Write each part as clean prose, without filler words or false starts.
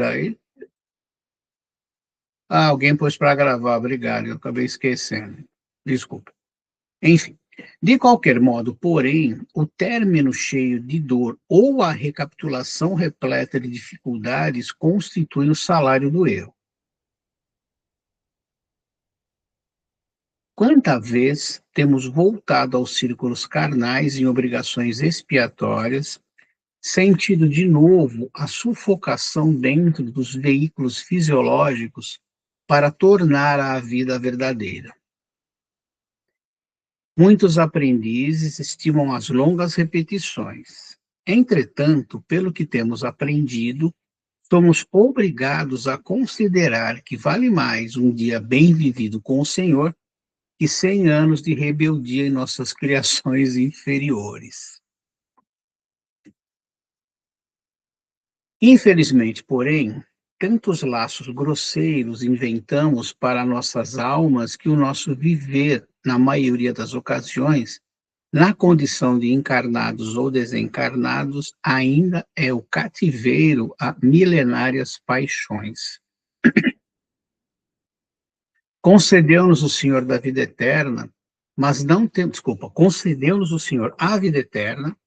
aí. Ah, alguém pôs para gravar, obrigado, eu acabei esquecendo. Desculpa. Enfim, de qualquer modo, porém, o término cheio de dor ou a recapitulação repleta de dificuldades constituem o salário do erro. Quanta vez temos voltado aos círculos carnais em obrigações expiatórias, sentido de novo a sufocação dentro dos veículos fisiológicos para tornar a vida verdadeira. Muitos aprendizes estimam as longas repetições. Entretanto, pelo que temos aprendido, somos obrigados a considerar que vale mais um dia bem vivido com o Senhor que 100 anos de rebeldia em nossas criações inferiores. Infelizmente, porém, tantos laços grosseiros inventamos para nossas almas que o nosso viver, na maioria das ocasiões, na condição de encarnados ou desencarnados, ainda é o cativeiro a milenárias paixões. Concedeu-nos o Senhor da vida eterna, mas não temos, desculpa, concedeu-nos o Senhor a vida eterna,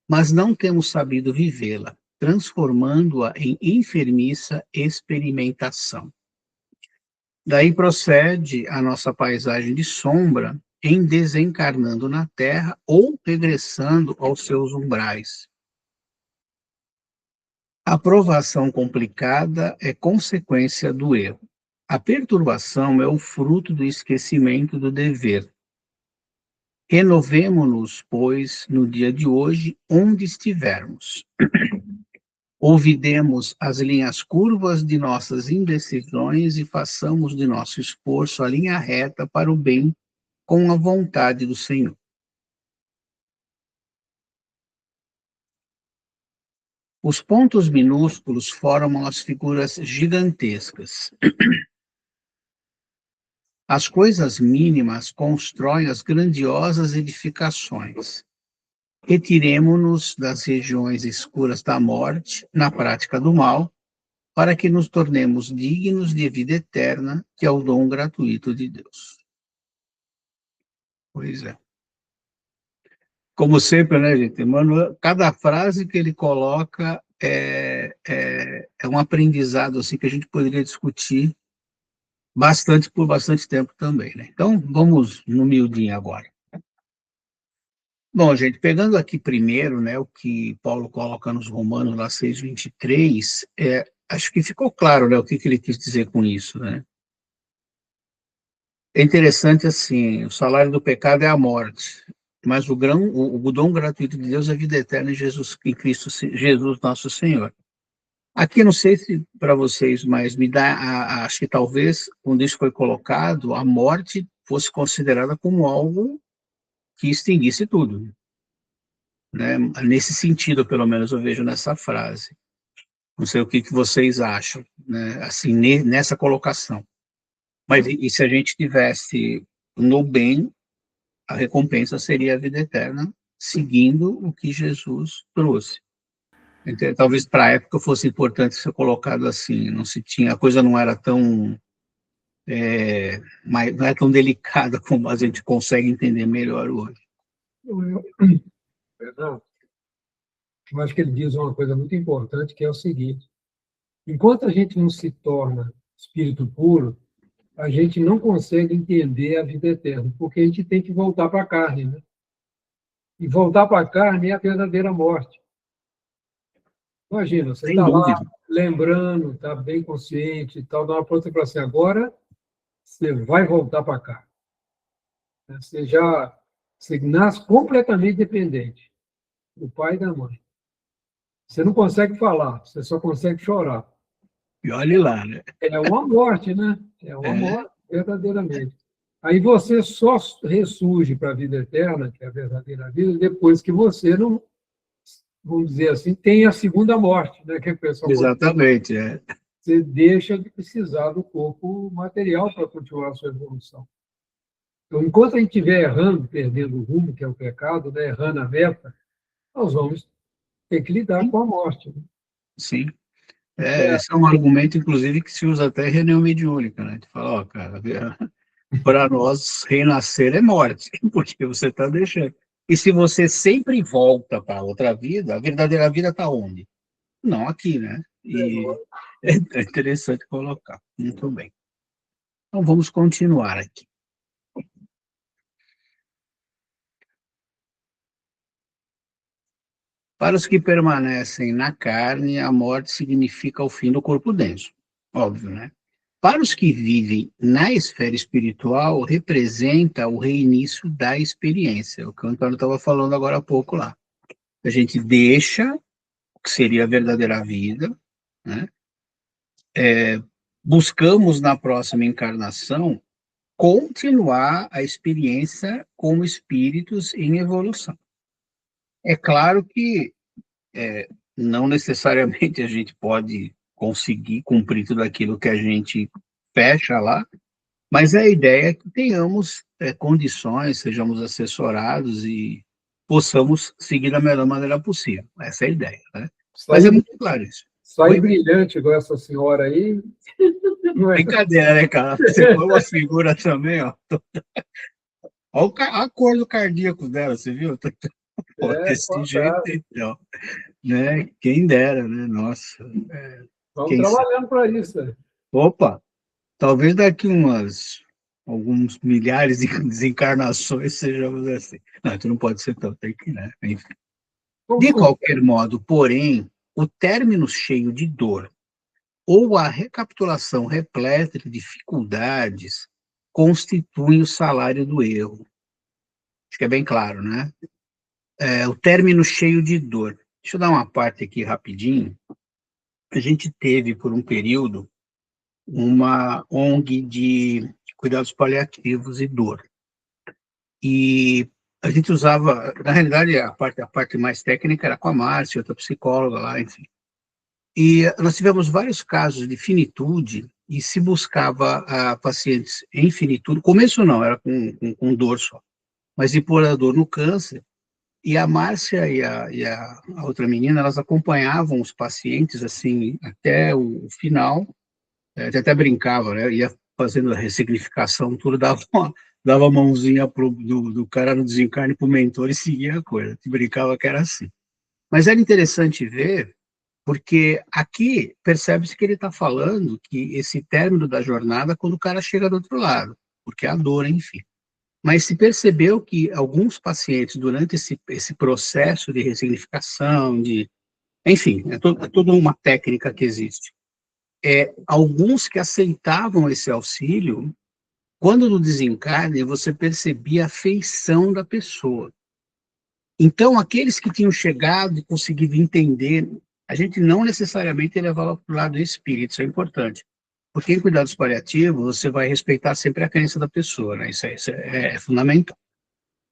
mas não temos sabido vivê-la, transformando-a em enfermiça experimentação. Daí procede a nossa paisagem de sombra em desencarnando na Terra ou regressando aos seus umbrais. A provação complicada é consequência do erro. A perturbação é o fruto do esquecimento do dever. Renovemo-nos, pois, no dia de hoje, onde estivermos. Ouvidemos as linhas curvas de nossas indecisões e façamos de nosso esforço a linha reta para o bem com a vontade do Senhor. Os pontos minúsculos formam as figuras gigantescas. As coisas mínimas constroem as grandiosas edificações. Retiremo-nos das regiões escuras da morte, na prática do mal, para que nos tornemos dignos de vida eterna, que é o dom gratuito de Deus. Pois é. Como sempre, né, gente? Emmanuel, cada frase que ele coloca é um aprendizado assim, que a gente poderia discutir por bastante tempo também, né? Então, vamos no miudinho agora. Bom, gente, pegando aqui primeiro, né, o que Paulo coloca nos Romanos, lá 6:23, acho que ficou claro, né, o que ele quis dizer com isso, né? É interessante, assim, o salário do pecado é a morte, mas o dom gratuito de Deus é a vida eterna em Cristo Jesus, nosso Senhor. Aqui, não sei se para vocês, mas me dá, acho que talvez, quando isso foi colocado, a morte fosse considerada como algo que extinguisse tudo, né? Nesse sentido, pelo menos, eu vejo nessa frase. Não sei o que vocês acham, né? Assim, nessa colocação. Mas e se a gente tivesse no bem, a recompensa seria a vida eterna, seguindo o que Jesus trouxe. Então, talvez para a época fosse importante ser colocado assim, não se tinha, a coisa não era tão, não é tão delicada como a gente consegue entender melhor hoje. Perdão. Eu acho que ele diz uma coisa muito importante, que é o seguinte: enquanto a gente não se torna espírito puro, a gente não consegue entender a vida eterna, porque a gente tem que voltar para a carne, né? E voltar para a carne é a verdadeira morte. Imagina, você está lá lembrando, está bem consciente e tal, dá uma pronta para assim, agora você vai voltar para cá. Você nasce completamente dependente do pai e da mãe. Você não consegue falar, você só consegue chorar. E olhe lá, né? É uma morte, né? É uma morte, verdadeiramente. Aí você só ressurge para a vida eterna, que é a verdadeira vida, depois que você não, vamos dizer assim, tem a segunda morte, né? Que o pessoal Exatamente, Você deixa de precisar do corpo material para continuar a sua evolução. Então, enquanto a gente estiver errando, perdendo o rumo, que é o pecado, né? Errando a meta, nós vamos ter que lidar com a morte. Né? Sim. Esse é um argumento, inclusive, que se usa até em reunião mediúnica, né? Tu fala, ó, cara, para nós, renascer é morte, porque você está deixando. E se você sempre volta para outra vida, a verdadeira vida está onde? Não aqui, né? E é interessante colocar. Muito bem. Então, vamos continuar aqui. Para os que permanecem na carne, a morte significa o fim do corpo denso. Óbvio, né? Para os que vivem na esfera espiritual, representa o reinício da experiência, o que o Antônio estava falando agora há pouco lá. A gente deixa o que seria a verdadeira vida, né? Buscamos na próxima encarnação continuar a experiência como espíritos em evolução. É claro que não necessariamente a gente pode conseguir cumprir tudo aquilo que a gente fecha lá, mas a ideia é que tenhamos condições, sejamos assessorados e possamos seguir da melhor maneira possível. Essa é a ideia, né? Mas é muito claro isso. Sair brilhante igual essa senhora aí, não é? Brincadeira, né, cara? Você foi uma figura também, ó. Olha a cor do cardíaco dela, você viu? Pô, desse jeito, Fantástico. então, né? Quem dera, né? Nossa, Vamos quem sabe? trabalhando para isso. Né? Opa, talvez daqui alguns milhares de desencarnações sejamos assim. Não, tu não pode ser tão, tem que, né? Enfim. De qualquer modo, porém, o término cheio de dor ou a recapitulação repleta de dificuldades constituem o salário do erro. Acho que é bem claro, né? O término cheio de dor. Deixa eu dar uma parte aqui rapidinho. A gente teve, por um período, uma ONG de cuidados paliativos e dor. E a gente usava, na realidade, a parte mais técnica era com a Márcia, outra psicóloga lá, enfim. E nós tivemos vários casos de finitude e se buscava pacientes em finitude. Começo não, era com dor só, mas de pôr a dor no câncer. E a Márcia e a outra menina, elas acompanhavam os pacientes assim até o final. Até brincava, né? Ia fazendo a ressignificação, tudo, dava a mãozinha do cara no desencarne para o mentor e seguia a coisa. Te brincava que era assim. Mas era interessante ver, porque aqui percebe-se que ele está falando que esse término da jornada é quando o cara chega do outro lado, porque é a dor, enfim. Mas se percebeu que alguns pacientes, durante esse processo de ressignificação, enfim, é toda uma técnica que existe. Alguns que aceitavam esse auxílio, quando no desencarne, você percebia a feição da pessoa. Então, aqueles que tinham chegado e conseguido entender, a gente não necessariamente levava para o lado do espírito, isso é importante. Porque em cuidados paliativos, você vai respeitar sempre a crença da pessoa, né? Isso é fundamental.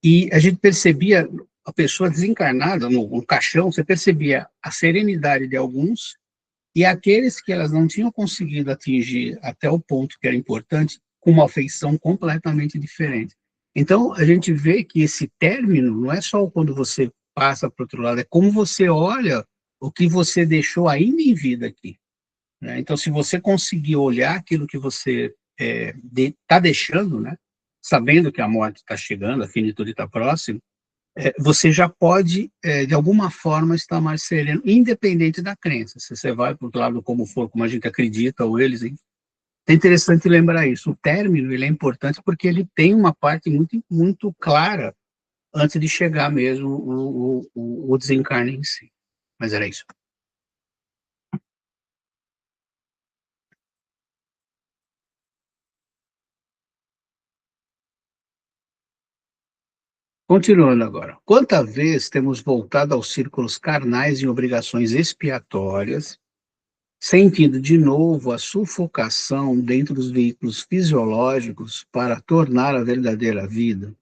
E a gente percebia a pessoa desencarnada no caixão, você percebia a serenidade de alguns e aqueles que elas não tinham conseguido atingir até o ponto que era importante, com uma afeição completamente diferente. Então, a gente vê que esse término não é só quando você passa para o outro lado, é como você olha o que você deixou ainda em vida aqui. Né? Então, se você conseguir olhar aquilo que você está deixando, né? Sabendo que a morte está chegando, a finitude está próxima, você já pode, de alguma forma, estar mais sereno, independente da crença. Se você vai para o lado como for, como a gente acredita, ou eles, hein? É interessante lembrar isso. O término ele é importante porque ele tem uma parte muito, muito clara antes de chegar mesmo o desencarne em si. Mas era isso. Continuando agora. Quanta vez temos voltado aos círculos carnais em obrigações expiatórias, sentindo de novo a sufocação dentro dos veículos fisiológicos para tornar a verdadeira vida?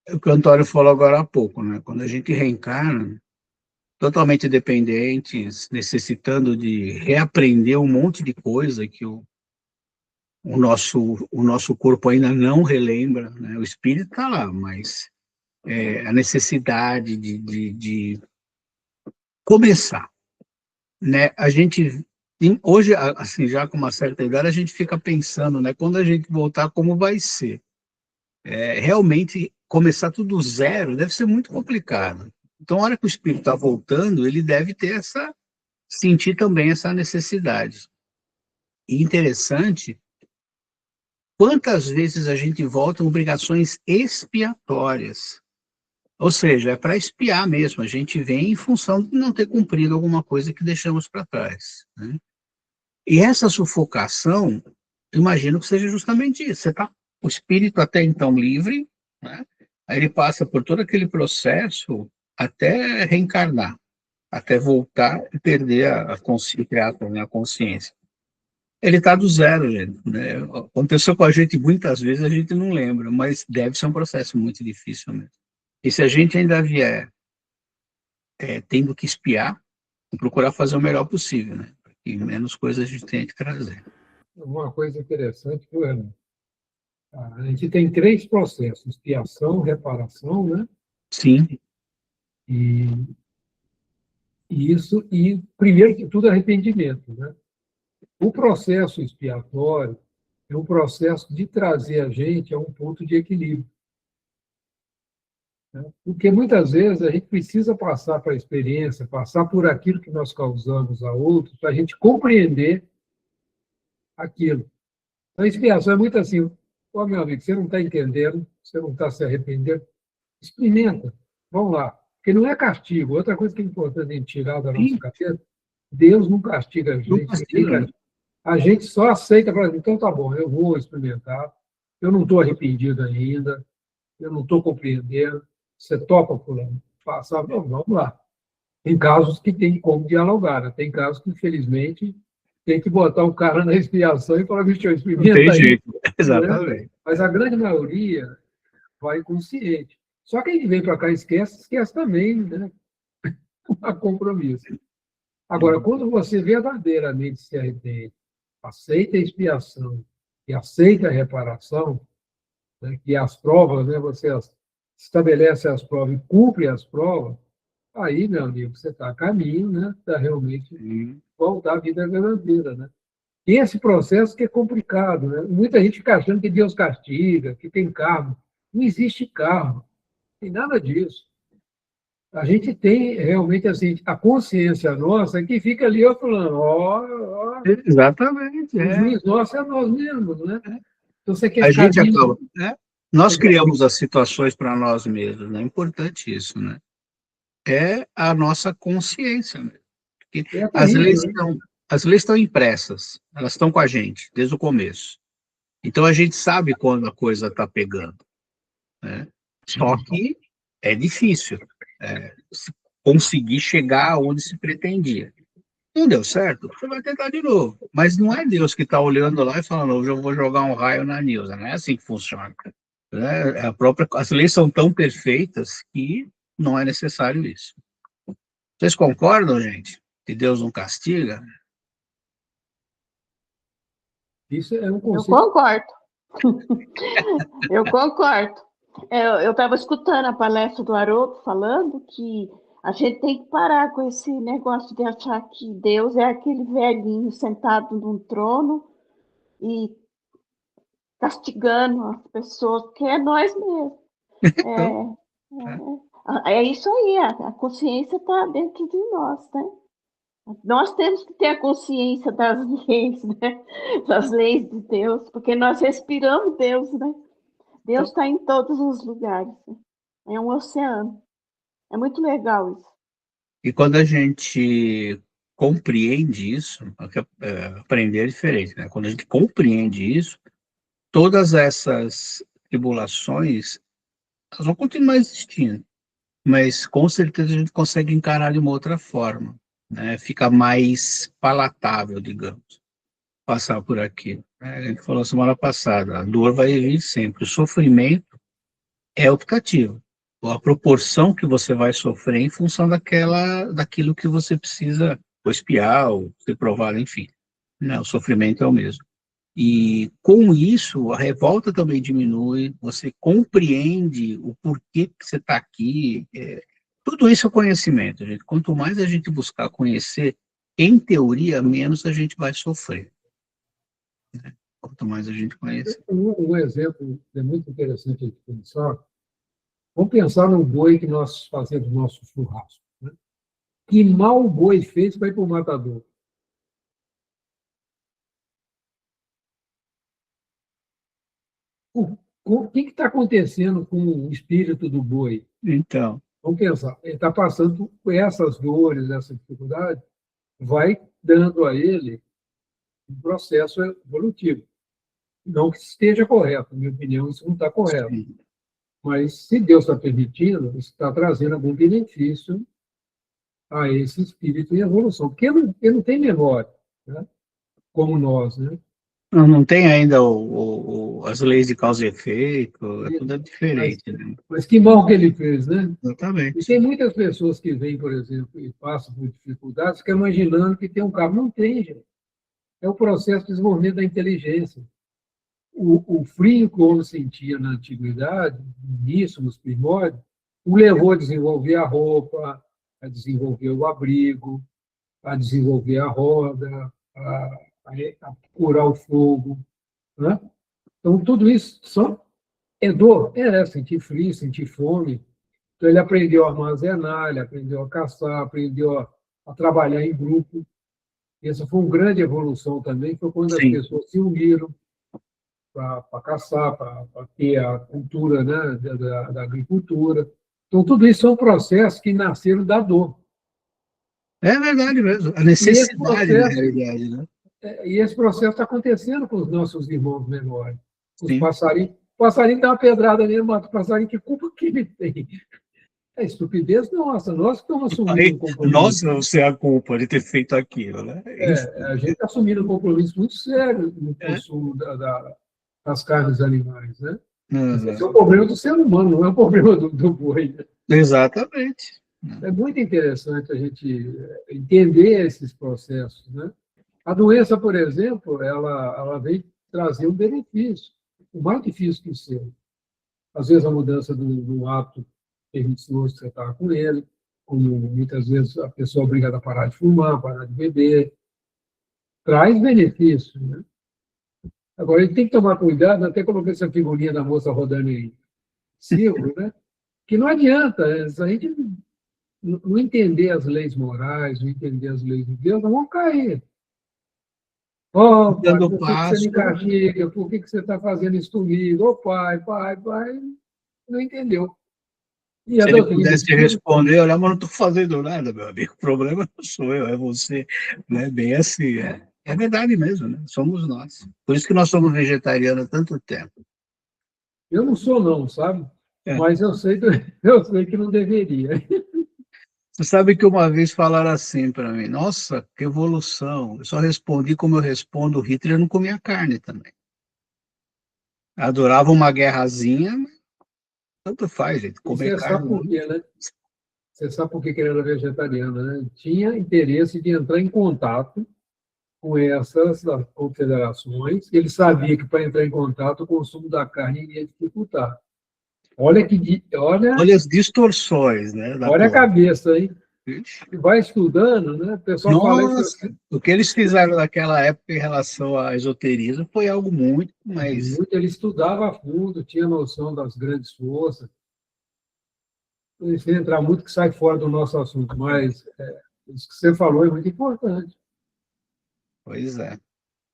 É o que o Antônio falou agora há pouco, né? Quando a gente reencarna, totalmente dependentes, necessitando de reaprender um monte de coisa que o nosso corpo ainda não relembra, né? O espírito está lá, mas a necessidade de começar. né, a gente, hoje, assim, já com uma certa idade, a gente fica pensando, né, quando a gente voltar, como vai ser? Realmente, começar tudo do zero deve ser muito complicado. Então, a hora que o espírito está voltando, ele deve ter sentir também essa necessidade. E interessante, quantas vezes a gente volta em obrigações expiatórias. Ou seja, é para expiar mesmo, a gente vem em função de não ter cumprido alguma coisa que deixamos para trás, né? E essa sufocação, imagino que seja justamente isso. O espírito até então livre, né? Aí ele passa por todo aquele processo até reencarnar, até voltar e perder a consciência, né, a consciência. Ele está do zero, gente, né? Aconteceu com a gente muitas vezes, a gente não lembra, mas deve ser um processo muito difícil mesmo. E se a gente ainda vier tendo que espiar, procurar fazer o melhor possível, né? E menos coisas a gente tem que trazer. Uma coisa interessante, Joana, a gente tem 3 processos: expiação, reparação, né? Sim. E, e primeiro que tudo, arrependimento, né? O processo expiatório é um processo de trazer a gente a um ponto de equilíbrio, né? Porque muitas vezes a gente precisa passar para a experiência, passar por aquilo que nós causamos a outros, para a gente compreender aquilo. A expiação é muito assim: ó, meu amigo, você não está entendendo, você não está se arrependendo, experimenta, vamos lá. Porque não é castigo. Outra coisa que é importante a gente tirar da nossa Sim, cabeça: Deus não castiga a não gente, ninguém castiga, né? castiga. A gente só aceita para então tá bom, eu vou experimentar, eu não estou arrependido ainda, eu não estou compreendendo, você topa, fulano, passar, vamos lá. Tem casos que tem como dialogar, né? Tem casos que, infelizmente, tem que botar o cara na expiação e falar: bicho, Não tem experimenta aí, jeito, né? exatamente. Mas a grande maioria vai consciente. Só que a gente vem para cá e esquece também, né? A compromisso. Agora, quando você verdadeiramente se arrepende, aceita a expiação e aceita a reparação, né, que as provas, né, você estabelece as provas e cumpre as provas, aí, meu amigo, você está a caminho, né, para realmente Sim. voltar à vida verdadeira, né? E esse processo que é complicado, né? Muita gente fica achando que Deus castiga, que tem karma. Não existe karma, não tem nada disso. A gente tem realmente assim, a consciência nossa que fica ali ó, falando: ó, Exatamente, o juiz nosso é nós mesmos, né? Então, você A quer gente caminho, acaba, né? Nós você quer... criamos as situações para nós mesmos, né? É importante isso, né? É a nossa consciência, né? Porque É terrível, né? as leis estão impressas, elas estão com a gente desde o começo. Então a gente sabe quando a coisa está pegando, né? Só que é difícil conseguir chegar onde se pretendia. Não deu certo, você vai tentar de novo. Mas não é Deus que está olhando lá e falando: hoje eu vou jogar um raio na Nilza. Não é assim que funciona, né? As leis são tão perfeitas que não é necessário isso. Vocês concordam, gente? Que Deus não castiga? Isso é um Eu conceito. concordo. Eu concordo. Eu estava escutando a palestra do Haroldo falando que a gente tem que parar com esse negócio de achar que Deus é aquele velhinho sentado num trono e castigando as pessoas, porque é nós mesmos. Então, né? É isso aí, a consciência está dentro de nós, né? Nós temos que ter a consciência das leis, né? Das leis de Deus, porque nós respiramos Deus, né? Deus Então, está em todos os lugares. Né? É um oceano. É muito legal isso. e quando a gente compreende isso, aprender é diferente, né? Quando a gente compreende isso, todas essas tribulações, elas vão continuar existindo, mas com certeza a gente consegue encarar de uma outra forma, né? Fica mais palatável, digamos, passar por aqui, né? A gente falou semana passada: a dor vai vir sempre, o sofrimento é optativo, a proporção que você vai sofrer em função daquilo que você precisa ou expiar, ou ser provado, enfim, né? O sofrimento é o mesmo. E com isso, a revolta também diminui, você compreende o porquê que você está aqui. Tudo isso é conhecimento, gente. Quanto mais a gente buscar conhecer, em teoria, menos a gente vai sofrer, né? Quanto mais a gente conhece. Um exemplo é muito interessante de pensar. Vamos pensar no boi que nós fazemos no nosso churrasco, né? Que mal o boi fez para ir para o matador. O que está acontecendo com o espírito do boi? Então, Vamos pensar, ele está passando por essas dores, essa dificuldade, vai dando a ele um processo evolutivo. Não que esteja correto, na minha opinião, isso não está correto. sim. Mas, se Deus está permitindo, isso está trazendo algum benefício a esse espírito em evolução. Porque ele não tem memória, né? Como nós, né? Não tem ainda as leis de causa e efeito, é tudo diferente, né? Mas que mal que ele fez, né? E Exatamente. tem muitas pessoas que vêm, por exemplo, e passam por dificuldades, ficam imaginando que tem um carro. Não tem, gente. É o processo de desenvolvimento da inteligência. O frio que o homem sentia na antiguidade, no início, nos primórdios, o levou a desenvolver a roupa, a desenvolver o abrigo, a desenvolver a roda, a curar o fogo, né? Então, tudo isso é dor. Sentir frio, sentir fome. Então, ele aprendeu a armazenar, ele aprendeu a caçar, aprendeu a trabalhar em grupo. Essa foi uma grande evolução também, foi quando as Sim. pessoas se uniram para caçar, para ter a cultura, né, da agricultura. Então, tudo isso são processos que nasceram da dor. É verdade mesmo. A E necessidade, na realidade, né? esse processo está acontecendo com os nossos irmãos menores. Os Sim. passarinhos. O passarinho dá uma pedrada nele, mata o passarinho, que culpa que ele tem? É estupidez nossa, nós que estamos assumindo um compromisso. Nossa, você é a culpa de ter feito aquilo, né? A gente está assumindo um compromisso muito sério no consumo das carnes animais, né? Esse é o problema do ser humano, não é o problema do boi. Exatamente. É muito interessante a gente entender esses processos, né? A doença, por exemplo, ela vem trazer um benefício, o mais difícil que seja. Às vezes, a mudança do hábito pernicioso que você está com ele, como muitas vezes a pessoa é obrigada a parar de fumar, parar de beber, traz benefício, né? Agora, ele tem que tomar cuidado, até coloquei essa figurinha da moça rodando em círculo, né? Que não adianta, se a gente não entender as leis morais, não entender as leis de Deus, nós vamos cair. Pai, por que você me castiga? Por que você está fazendo isso comigo? Pai, não entendeu. Se ele pudesse responder, olha, mas não estou fazendo nada, meu amigo. O problema não sou eu, é você. Né? Bem assim, é verdade mesmo, né? Somos nós. Por isso que nós somos vegetarianos há tanto tempo. Eu não sou, não, sabe? Mas eu sei que não deveria. Você sabe que uma vez falaram assim para mim, nossa, que evolução. Eu só respondi como eu respondo, o Hitler não comia carne também. Adorava uma guerrazinha, tanto faz, gente, comer carne. Sabe por quê, né? Você sabe por que ele era vegetariano, né? Tinha interesse de entrar em contato com essas confederações. Ele sabia que para entrar em contato o consumo da carne ia dificultar. Olha as distorções, né? Olha a cabeça, hein? Vai estudando, né? O pessoal fala isso assim. O que eles fizeram naquela época em relação ao esoterismo foi algo muito mais... Ele estudava a fundo, tinha noção das grandes forças. Sem entrar muito, que sai fora do nosso assunto, mas isso que você falou é muito importante. Pois é,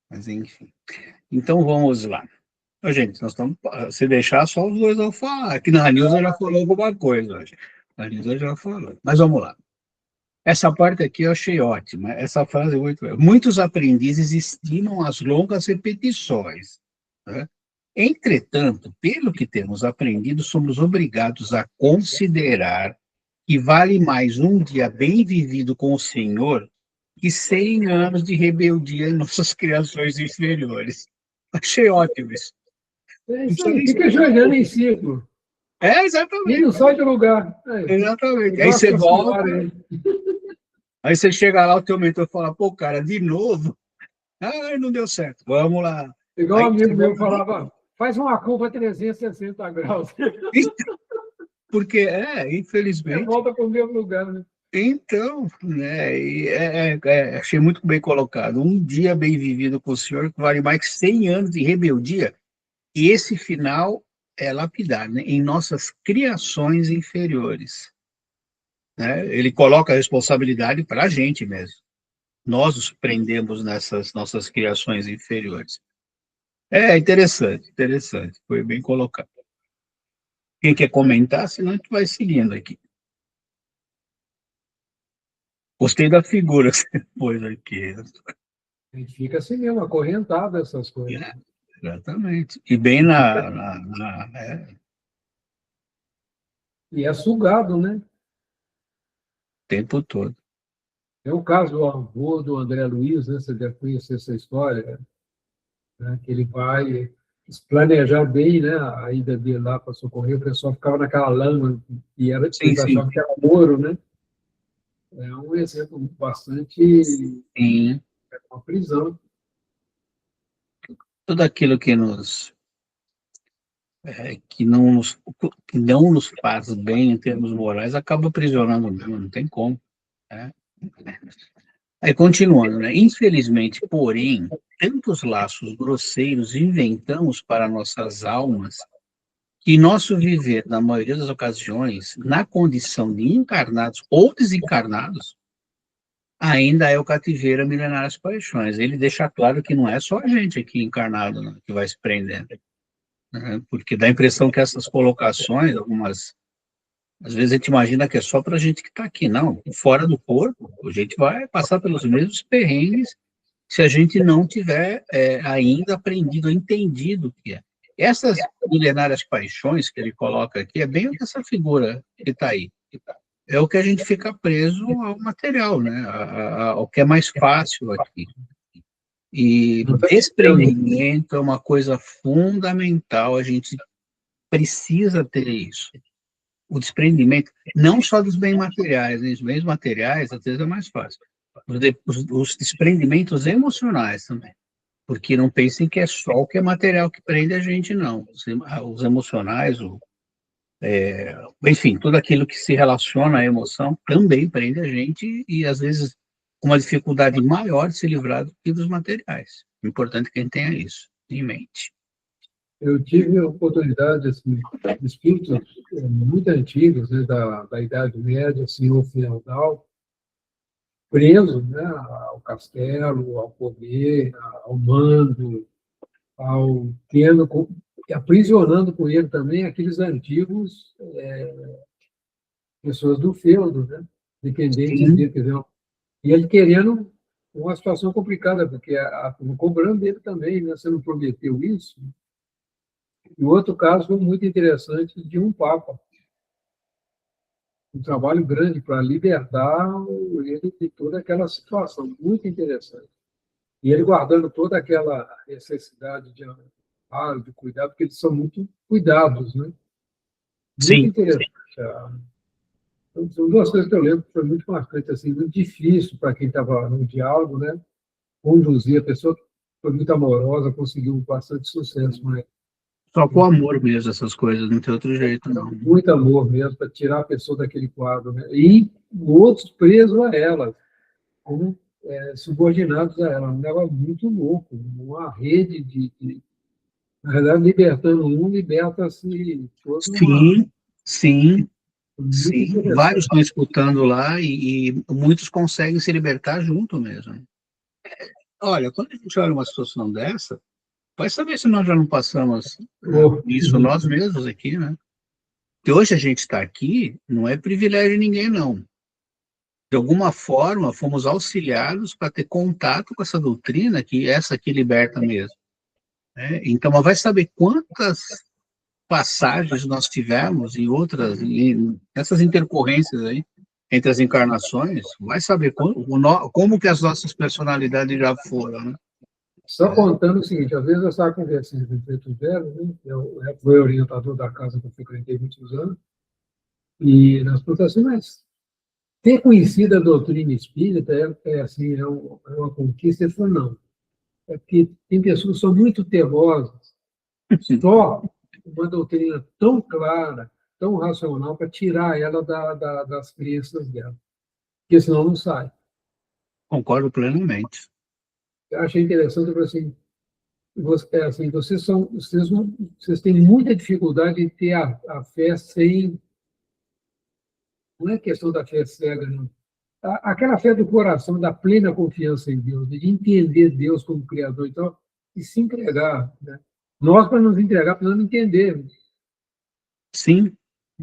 mas enfim. Então vamos lá. Gente, nós estamos... Se deixar, só os dois vão falar. Aqui na Nilza já falou alguma coisa hoje. A Nilza já falou. Mas vamos lá. Essa parte aqui eu achei ótima. Essa frase é muito... Muitos aprendizes estimam as longas repetições, né? Entretanto, pelo que temos aprendido, somos obrigados a considerar que vale mais um dia bem vivido com o Senhor que 100 anos de rebeldia em nossas criações inferiores. Achei ótimo isso. Isso aí, fica jogando em círculo. Exatamente. E não sai do lugar. Exatamente. Aí você volta, aí você chega lá, o teu mentor fala, pô, cara, de novo? Ah, não deu certo. Vamos lá. Igual um amigo meu falava, faz uma curva 360 graus. Porque, infelizmente... Você volta para o mesmo lugar, né? Então, né, achei muito bem colocado. Um dia bem vivido com o Senhor vale mais que 100 anos de rebeldia. E esse final é lapidar, né? Em nossas criações inferiores. Né? Ele coloca a responsabilidade para a gente mesmo. Nós os prendemos nessas nossas criações inferiores. É interessante, interessante. Foi bem colocado. Quem quer comentar, senão a gente vai seguindo aqui. Gostei da figura que você pôs aqui. A gente fica assim mesmo, acorrentado a essas coisas. É, exatamente. E bem E é sugado, né? o tempo todo. É o caso do avô do André Luiz, né? Você deve conhecer essa história, né? Que ele vai planejar bem, né, a ida dele lá para socorrer, o pessoal ficava naquela lama, e Sim, eles sim, achavam que era ouro, né? É um exemplo bastante sim. uma prisão. Tudo aquilo que não nos faz bem em termos morais acaba aprisionando mesmo, não tem como. Né? Aí, continuando, né? Infelizmente, porém, tantos laços grosseiros inventamos para nossas almas que nosso viver, na maioria das ocasiões, na condição de encarnados ou desencarnados, ainda é o cativeiro a milenárias paixões. Ele deixa claro que não é só a gente aqui encarnado, né, que vai se prendendo, né? Porque dá a impressão que essas colocações, algumas, às vezes a gente imagina que é só para a gente que está aqui. Não, fora do corpo, a gente vai passar pelos mesmos perrengues se a gente não tiver ainda aprendido, entendido o que é. Essas milenárias paixões que ele coloca aqui é bem essa figura que está aí. É o que a gente fica preso ao material, né? Ao que é mais fácil aqui. E desprendimento é uma coisa fundamental, a gente precisa ter isso. O desprendimento, não só dos bens materiais, né? Os bens materiais às vezes é mais fácil. Os desprendimentos emocionais também. Porque não pensem que é só o que é material que prende a gente, não. Os emocionais, enfim, tudo aquilo que se relaciona à emoção também prende a gente e, às vezes, com uma dificuldade maior de se livrar do que dos materiais. É importante que a gente tenha isso em mente. Eu tive a oportunidade, assim, de espíritos muito antigos, né, da Idade Média, assim, o feudal, preso, né, ao castelo, ao poder, ao mando, ao tendo, aprisionando com ele também aqueles antigos pessoas do feudo, né, dependentes Sim, dele, quer dizer, e ele querendo uma situação complicada, porque cobrando dele também, né, você não prometeu isso. E outro caso muito interessante de um papa, um trabalho grande para libertar ele de toda aquela situação, muito interessante. E ele guardando toda aquela necessidade de cuidado, porque eles são muito cuidados, né? Muito sim, interessante. Então, são duas coisas que eu lembro que foi muito marcante, assim, muito difícil para quem estava no diálogo, né? Conduzir a pessoa, foi muito amorosa, conseguiu bastante sucesso, mas só com amor mesmo, essas coisas, não tem outro jeito, não. muito amor mesmo, para tirar a pessoa daquele quadro, né? E outros presos a ela, como subordinados a ela. Um negócio muito louco, uma rede na verdade, libertando um, liberta-se toda uma. Sim, sim, Muito sim. Vários interessante. estão escutando lá e muitos conseguem se libertar junto mesmo. Olha, quando a gente olha uma situação dessa, vai saber se nós já não passamos Oh, isso nós mesmos aqui, né? Que hoje a gente está aqui, não é privilégio de ninguém, não. De alguma forma, fomos auxiliados para ter contato com essa doutrina, que essa aqui liberta mesmo. Né? Então, mas vai saber quantas passagens nós tivemos em outras, essas intercorrências aí, entre as encarnações, vai saber como que as nossas personalidades já foram, né? só contando o seguinte, às vezes eu estava conversando com o Preto Velho, né? Eu fui orientador da casa que eu frequentei muitos anos, e nós perguntamos assim, mas ter conhecido a doutrina espírita assim, uma conquista? Ele falou, não. É porque tem pessoas que são muito teimosas, só uma doutrina tão clara, tão racional, para tirar ela das crenças dela. porque senão não sai. Concordo plenamente. Eu achei interessante, eu falei assim, vocês têm muita dificuldade de ter a fé sem, não é questão da fé cega, não. Aquela fé do coração, da plena confiança em Deus, de entender Deus como Criador e tal, e se entregar, né? Nós, para nos entregar, precisamos entender. Sim,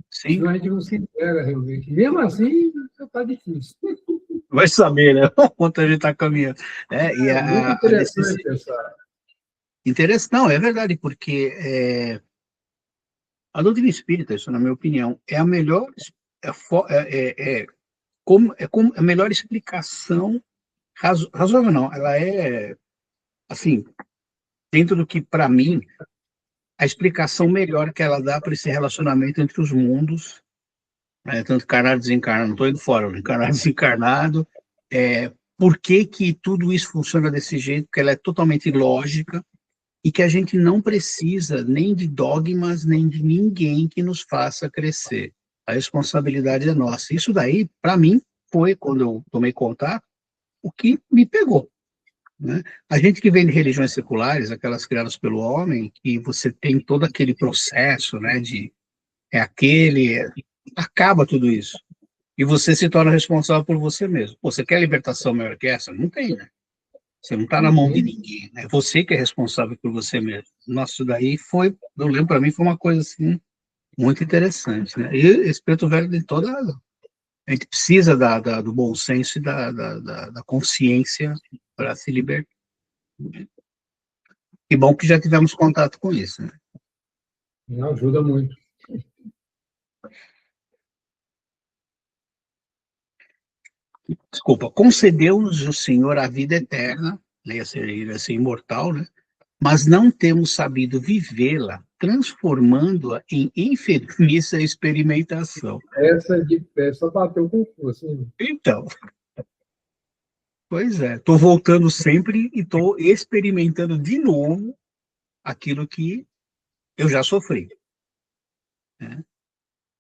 sim. Senão a gente não se entrega realmente. Mesmo assim, está difícil. Vai saber, né? Quanto a gente está caminhando. E É muito interessante essa. Interessante, não, é verdade, porque a doutrina espírita, isso na minha opinião, é a melhor, como a melhor explicação razoável, não, ela é, assim, dentro do que, para mim, a explicação melhor que ela dá para esse relacionamento entre os mundos, tanto encarnado e desencarnado, não estou indo fora, encarnado e desencarnado, por que tudo isso funciona desse jeito, porque ela é totalmente lógica, e que a gente não precisa nem de dogmas, nem de ninguém que nos faça crescer. A responsabilidade é nossa. Isso daí, para mim, foi, quando eu tomei contato, o que me pegou. Né? A gente que vem de religiões seculares, aquelas criadas pelo homem, que você tem todo aquele processo, né, acaba tudo isso. E você se torna responsável por você mesmo. Pô, você quer libertação maior que essa? Não tem, né? Você não está na mão de ninguém, né? É você que é responsável por você mesmo. Nossa, isso daí foi, eu lembro, para mim, foi uma coisa, assim, muito interessante, né? E esse preto velho tem toda a razão. A gente precisa do bom senso e da consciência para se libertar. Que bom que já tivemos contato com isso, né? Ajuda muito. Desculpa, concedeu-nos o Senhor a vida eterna, leia-se imortal, né? Mas não temos sabido vivê-la, transformando-a em enfermiça experimentação. Essa de pé só bateu com força. Então, pois é, estou voltando sempre e estou experimentando de novo aquilo que eu já sofri. Né?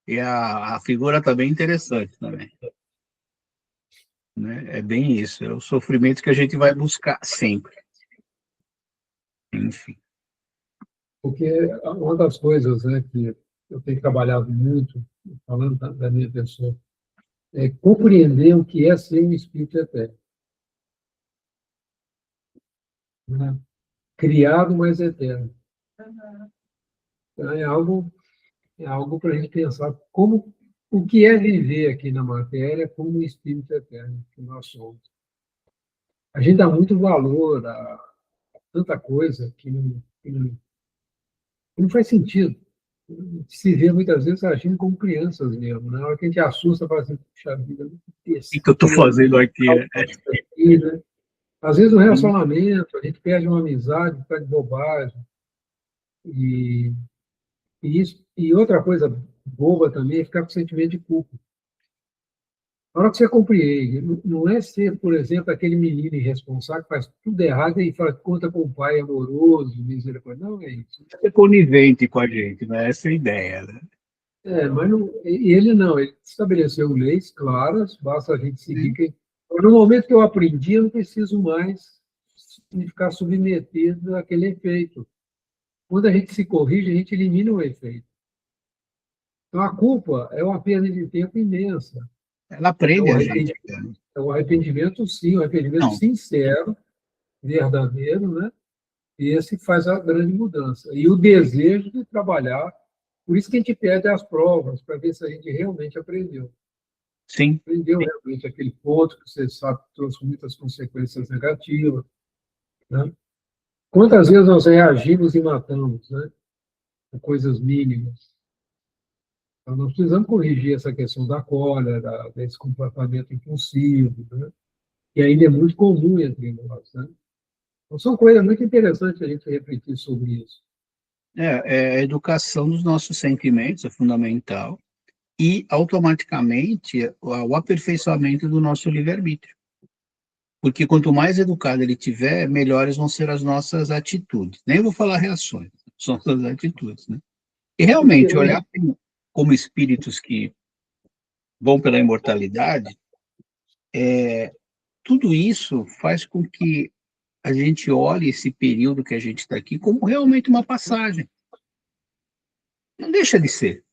E a figura está bem interessante também. Né? É bem isso, é o sofrimento que a gente vai buscar sempre. Enfim. Porque uma das coisas, né, que eu tenho trabalhado muito, falando da minha pessoa, é compreender o que é ser um espírito eterno. Né? Criado, mas eterno. Então, é algo para a gente pensar o que é viver aqui na matéria como um espírito eterno que nós somos. A gente dá muito valor a tanta coisa que não faz sentido. Se vê muitas vezes agindo como crianças mesmo. Na hora que a gente assusta, fala assim, puxa vida, O que eu estou fazendo aqui? Né? Às vezes o relacionamento, a gente perde uma amizade por causa de bobagem. E outra coisa boba também é ficar com sentimento de culpa. Na hora que você compreende, não é ser, por exemplo, aquele menino irresponsável que faz tudo errado e fala, conta com o pai amoroso, misericórdia. Não é isso. É conivente com a gente, não é essa a ideia, né? Mas não, ele estabeleceu leis claras, basta a gente seguir. No momento que eu aprendi, eu não preciso mais ficar submetido àquele efeito. Quando a gente se corrige, a gente elimina o efeito. Então, a culpa é uma perda de tempo imensa. Ela prende a gente. É um arrependimento, sim, um arrependimento sincero, verdadeiro, né? E esse faz a grande mudança. E o desejo de trabalhar, por isso que a gente pede as provas, para ver se a gente realmente aprendeu. Sim. Aprendeu realmente aquele ponto que você sabe que trouxe muitas consequências negativas. Né? Quantas vezes nós reagimos e matamos, né? Com coisas mínimas. Então, nós precisamos corrigir essa questão da cólera, desse comportamento impulsivo, né? Que ainda é muito comum entre nós. Né? Então, são coisas muito interessantes a gente refletir sobre isso. A educação dos nossos sentimentos é fundamental e, automaticamente, o aperfeiçoamento do nosso livre-arbítrio. Porque quanto mais educado ele tiver, melhores vão ser as nossas atitudes. Nem vou falar reações, são as atitudes. Né? E, realmente, olhar como espíritos que vão pela imortalidade, tudo isso faz com que a gente olhe esse período que a gente está aqui como realmente uma passagem. Não deixa de ser.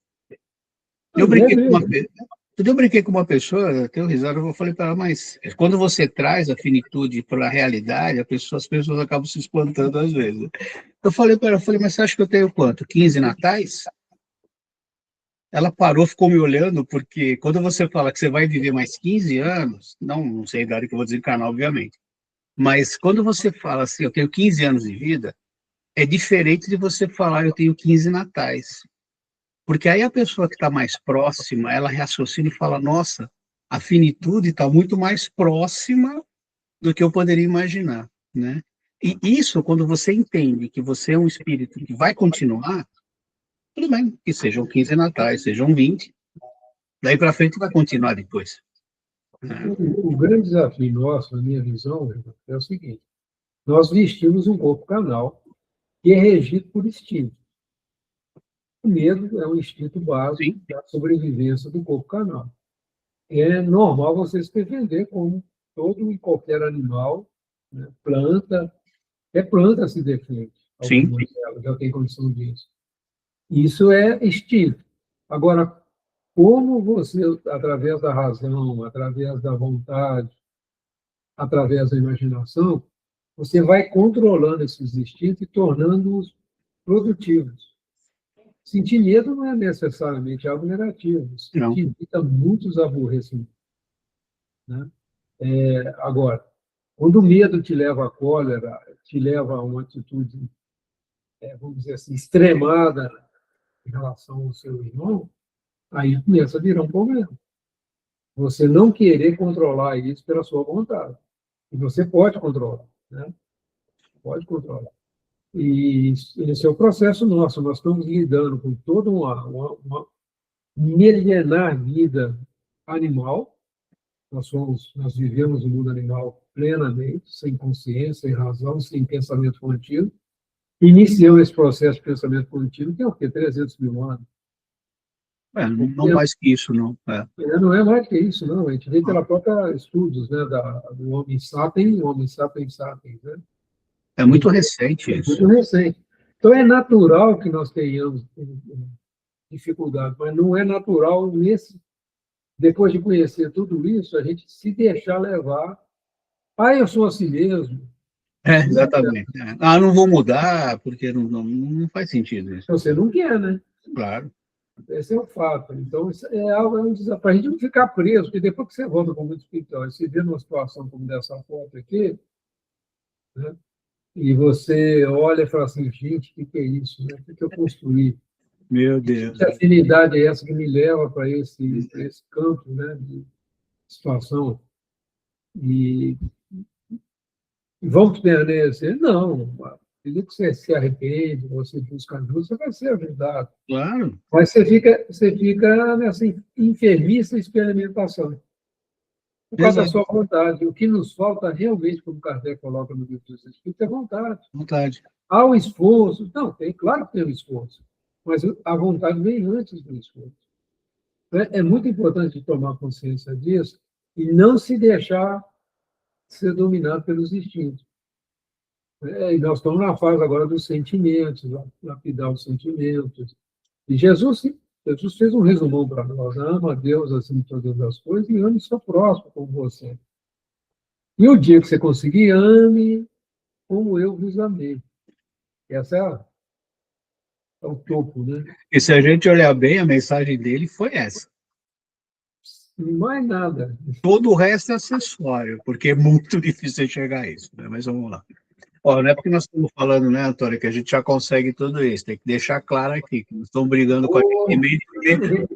Eu brinquei com uma pessoa, até o risado, eu falei para ela, mas quando você traz a finitude para a realidade, as pessoas acabam se espantando às vezes. Eu falei para ela, mas você acha que eu tenho quanto? 15 natais? Ela parou, ficou me olhando, porque quando você fala que você vai viver mais 15 anos, não sei a idade que eu vou desencarnar, obviamente, mas quando você fala assim, eu tenho 15 anos de vida, é diferente de você falar, eu tenho 15 natais. Porque aí a pessoa que está mais próxima, ela raciocina e fala, nossa, a finitude está muito mais próxima do que eu poderia imaginar, né? E isso, quando você entende que você é um espírito que vai continuar, tudo bem, que sejam 15 natais, sejam 20, daí para frente vai continuar depois. O grande desafio nosso, na minha visão, é o seguinte: nós vestimos um corpo carnal que é regido por instinto. O medo é um instinto básico da sobrevivência do corpo carnal. É normal você se defender como todo e qualquer animal, né? Planta se defende. Algumas delas já tem condição disso. Isso é instinto. Agora, como você, através da razão, através da vontade, através da imaginação, você vai controlando esses instintos e tornando-os produtivos. Sentir medo não é necessariamente algo negativo. Sentir evita muitos aborrecimentos, né? Agora, quando o medo te leva à cólera, te leva a uma atitude, vamos dizer assim, extremada em relação ao seu irmão, aí começa a virar um problema. Você não querer controlar isso pela sua vontade. E você pode controlar, né? Pode controlar. E esse é o processo nosso. Nós estamos lidando com toda uma milenar vida animal. Nós vivemos no mundo animal plenamente, sem consciência, sem razão, sem pensamento contínuo. Iniciamos esse processo de pensamento contínuo, que é o quê? 300 mil anos. Não mais que isso, não. Não é mais que isso, não. A gente vê pela própria estudos, né, do Homo sapiens, Homo sapiens sapiens, né? É muito recente isso. Muito recente. Então, é natural que nós tenhamos dificuldade, mas não é natural, depois de conhecer tudo isso, a gente se deixar levar. Eu sou assim mesmo. Exatamente. Não vou mudar, porque não faz sentido isso. Você não quer, né? Claro. Esse é o fato. Então, isso é um desafio para a gente não ficar preso, porque depois que você volta para o mundo espiritual, você vê numa situação como dessa foto aqui, né? E você olha e fala assim, gente, o que é isso? Né? O que eu construí? Meu Deus. Que afinidade é essa que me leva para esse campo, né, de situação? E vamos permanecer? Não. Desde que você se arrepende, você busca ajuda, você vai ser ajudado. Claro. Mas você fica nessa enfermiça experimentação. Por causa da sua vontade. O que nos falta realmente, como Kardec coloca no livro dos Espíritos, é vontade. Vontade. Há o esforço. Não, claro que tem o esforço. Mas a vontade vem antes do esforço. É muito importante tomar consciência disso e não se deixar ser dominado pelos instintos. E nós estamos na fase agora dos sentimentos, lapidar os sentimentos. E Jesus fez um resumão para nós: ama a Deus acima de todas as coisas e ame o seu próximo como você. E o dia que você conseguir, ame como eu vos amei. Essa é o topo, né? E se a gente olhar bem, a mensagem dele foi essa. Mais nada. Todo o resto é acessório, porque é muito difícil chegar a isso, né? Mas vamos lá. Não é porque nós estamos falando, né, Antônio, que a gente já consegue tudo isso. Tem que deixar claro aqui, que nós estamos brigando com a gente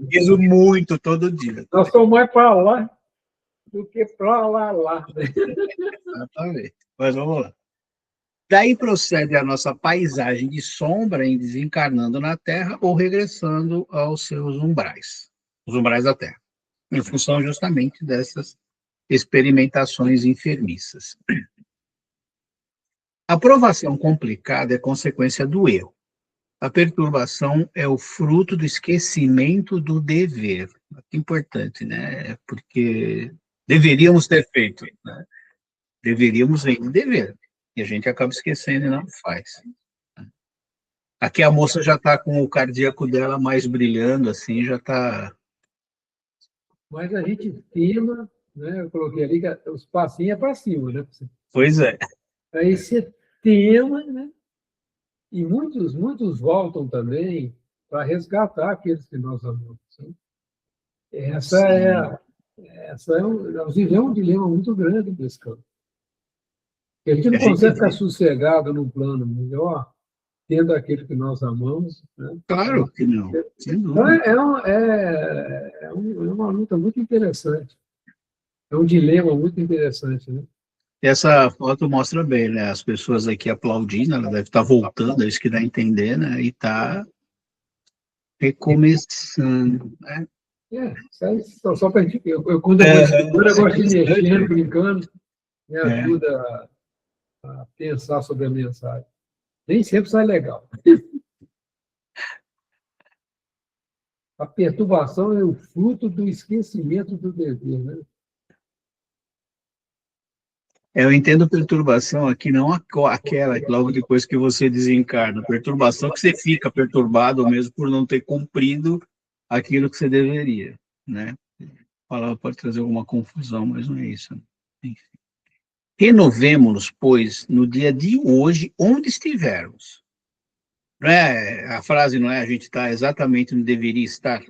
mesmo muito todo dia. Nós estamos mais para lá do que para lá. Exatamente. Mas vamos lá. Daí procede a nossa paisagem de sombra em desencarnando na Terra ou regressando aos seus umbrais, os umbrais da Terra, em função justamente dessas experimentações enfermiças. A provação complicada é consequência do erro. A perturbação é o fruto do esquecimento do dever. É importante, né? Porque Deveríamos ter feito, né? Deveríamos ainda dever. E a gente acaba esquecendo e não faz. Aqui a moça já está com o cardíaco dela mais brilhando, assim, já está... Mas a gente tema, né? Eu coloquei ali que os passinhos é para cima, né? Pois é. Aí você tema, né? E muitos voltam também para resgatar aqueles que nós amamos. Né? Nós vivemos um dilema muito grande nesse campo. A gente não consegue ficar sossegado num plano melhor, tendo aquele que nós amamos. Né? Claro que não. Então, é uma luta muito interessante. É um dilema muito interessante, né? Essa foto mostra bem, né? As pessoas aqui aplaudindo, ela deve estar voltando, é isso que dá a entender, né? E está recomeçando, né? Só para a gente... Quando eu gosto de mexer, brincando, me ajuda a pensar sobre a mensagem. Nem sempre sai legal. A perturbação é o fruto do esquecimento do dever, né? Eu entendo perturbação aqui, não aquela que logo depois que você desencarna. Perturbação que você fica perturbado mesmo por não ter cumprido aquilo que você deveria, né? A palavra pode trazer alguma confusão, mas não é isso. Enfim. Renovemo-nos, pois, no dia de hoje, onde estivermos. Não é, a frase não é a gente está exatamente onde deveria estar,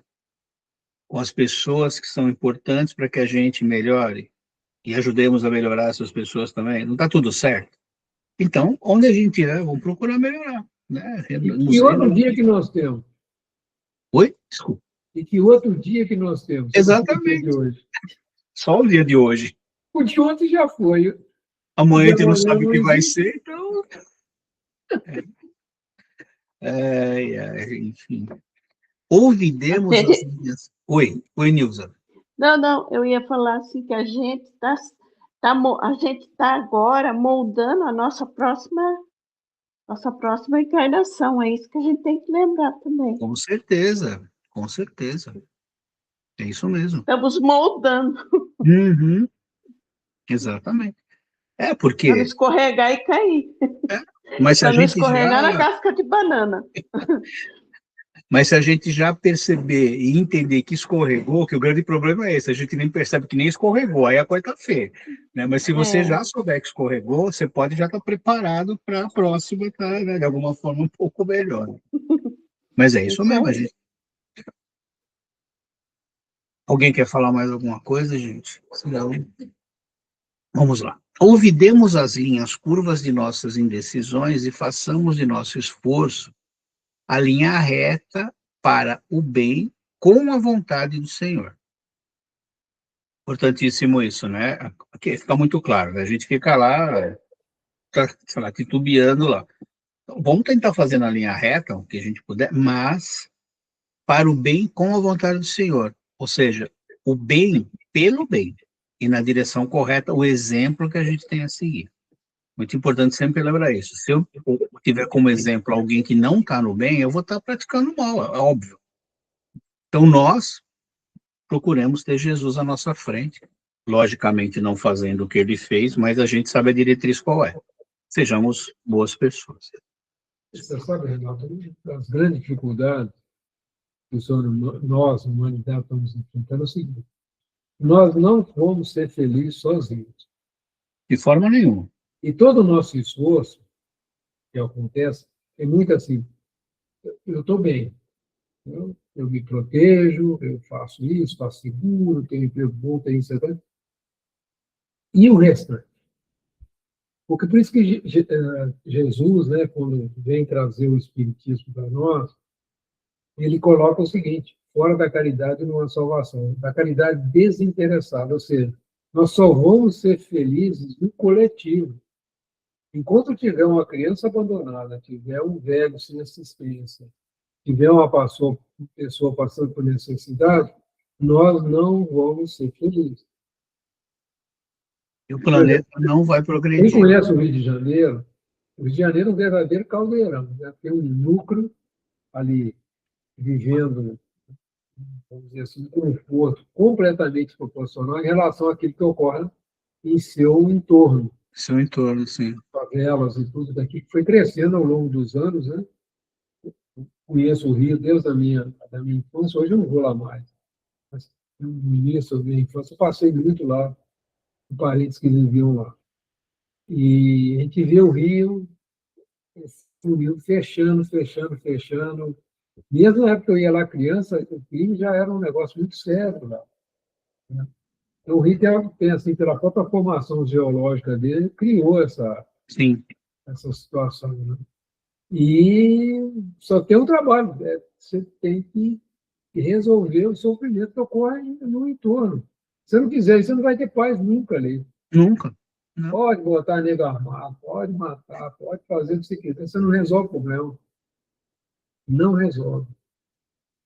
com as pessoas que são importantes para que a gente melhore e ajudemos a melhorar essas pessoas também. Não está tudo certo? Então, onde a gente estiver, vamos procurar melhorar. Né? E que outro dia que nós temos? Oi? Desculpa. E que outro dia que nós temos? Exatamente. Hoje. Só o dia de hoje. O de ontem já foi. Amanhã a gente não sabe o que vai ser, então... enfim. Ouvidemos as minhas... Oi, Nilza. Não, eu ia falar assim que a gente está agora moldando a nossa próxima encarnação. É isso que a gente tem que lembrar também. Com certeza, com certeza. É isso mesmo. Estamos moldando. Uhum. Exatamente. Porque... Para não escorregar e cair. Mas se a gente não escorregar na casca de banana. Mas se a gente já perceber e entender que escorregou, que o grande problema é esse, a gente nem percebe que nem escorregou, aí a coisa está feia. Né? Mas se você já souber que escorregou, você pode já estar preparado para a próxima estar, né, de alguma forma, um pouco melhor. Mas é isso mesmo, gente. Alguém quer falar mais alguma coisa, gente? Senão... Vamos lá. Ouvidemos as linhas curvas de nossas indecisões e façamos de nosso esforço a linha reta para o bem com a vontade do Senhor. Importantíssimo isso, né? Aqui fica muito claro, né? A gente fica lá, sei lá, titubeando lá. Então, vamos tentar fazer na linha reta, o que a gente puder, mas para o bem com a vontade do Senhor. Ou seja, o bem pelo bem. E na direção correta, o exemplo que a gente tem a seguir. Muito importante sempre lembrar isso. Se eu tiver como exemplo alguém que não está no bem, eu vou estar praticando mal, é óbvio. Então, nós procuremos ter Jesus à nossa frente, logicamente não fazendo o que ele fez, mas a gente sabe a diretriz qual é. Sejamos boas pessoas. Você sabe, Renato, as grandes dificuldades que nós, humanidade, estamos enfrentando é o seguinte: nós não vamos ser felizes sozinhos. De forma nenhuma. E todo o nosso esforço, que acontece, é muito assim: eu estou bem, eu me protejo, eu faço isso, faço seguro, tenho emprego bom, tenho isso, etc. E o restante? Porque por isso que Jesus, né, quando vem trazer o Espiritismo para nós, ele coloca o seguinte: fora da caridade não há salvação, da caridade desinteressada, ou seja, nós só vamos ser felizes no coletivo. Enquanto tiver uma criança abandonada, tiver um velho sem assistência, tiver uma pessoa passando por necessidade, nós não vamos ser felizes. E o planeta não vai progredir. Quem conhece o Rio de Janeiro é um verdadeiro caldeirão. Né? Tem um núcleo ali vivendo vamos dizer assim, um conforto completamente proporcional em relação àquilo que ocorre em seu entorno. Seu entorno, sim. Favelas e tudo daqui, que foi crescendo ao longo dos anos, né? Conheço o Rio desde da minha infância, hoje eu não vou lá mais. Mas no início da minha infância, eu passei muito lá, com parentes que viviam lá. E a gente vê o Rio fechando, fechando, fechando. Mesmo na época que eu ia lá criança, o Rio já era um negócio muito sério lá, né? Então, o Rio tem, assim, pela própria formação geológica dele, criou Sim. essa situação, né? E só tem um trabalho, né? Você tem que resolver o sofrimento que ocorre no entorno. Se você não quiser, você não vai ter paz nunca ali. Nunca. Não. Pode botar nego armado, pode matar, pode fazer o que você quiser, você não resolve o problema. Não resolve.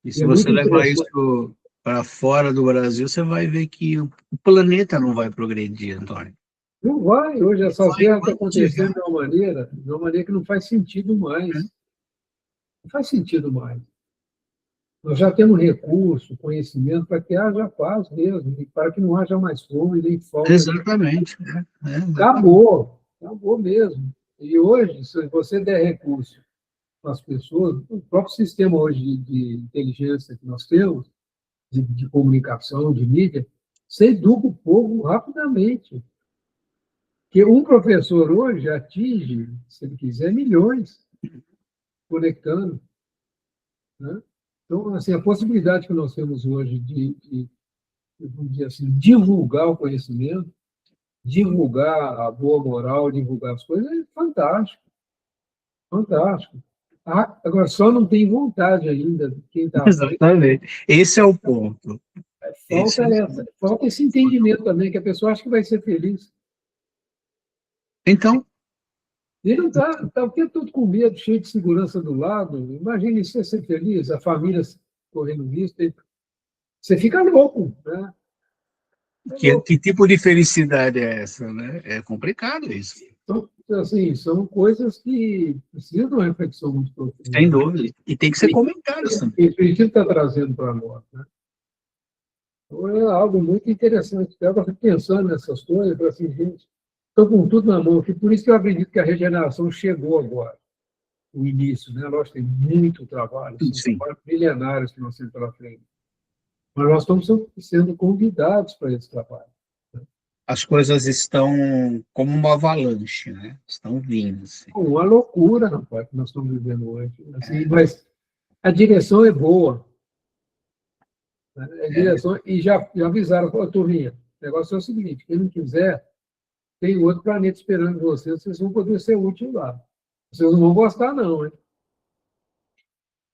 E se você levar isso para fora do Brasil, você vai ver que o planeta não vai progredir, Antônio. Não vai. Hoje essas guerras estão acontecendo de uma maneira que não faz sentido mais. Não faz sentido mais. Nós já temos recurso, conhecimento para que haja paz mesmo, e para que não haja mais fome nem falta. Exatamente. Acabou mesmo. E hoje, se você der recurso para as pessoas, o próprio sistema hoje de inteligência que nós temos, de comunicação, de mídia, você educa o povo rapidamente. Porque um professor hoje atinge, se ele quiser, milhões conectando, né? Então, assim, a possibilidade que nós temos hoje vamos dizer assim, divulgar o conhecimento, divulgar a boa moral, divulgar as coisas, é fantástico. Fantástico. Agora, só não tem vontade ainda de quem está. Exatamente. Esse é o ponto. Falta esse entendimento também, que a pessoa acha que vai ser feliz. Então. Ele está o tempo todo com medo, cheio de segurança do lado. Imagine você ser feliz, a família correndo risco. Você fica louco, né? Que tipo de felicidade é essa, né? É complicado isso. Então, assim, são coisas que precisam de uma reflexão muito profunda. Sem dúvida. E tem que ser comentado também. O Espiritismo está trazendo para nós, né? Então, é algo muito interessante. Eu estava pensando nessas coisas, para assim, gente, estou com tudo na mão aqui, por isso que eu acredito que a regeneração chegou agora, o início, né? Lógico, tem muito trabalho, são trabalhos milenários que nós temos pela frente. Mas nós estamos sendo convidados para esse trabalho. As coisas estão como uma avalanche, né? Estão vindo. Assim. Uma loucura, rapaz, que nós estamos vivendo hoje. Assim, mas a direção é boa. A direção, e já avisaram, turminha, o negócio é o seguinte, quem não quiser, tem outro planeta esperando vocês vão poder ser úteis lá. Vocês não vão gostar, não, hein?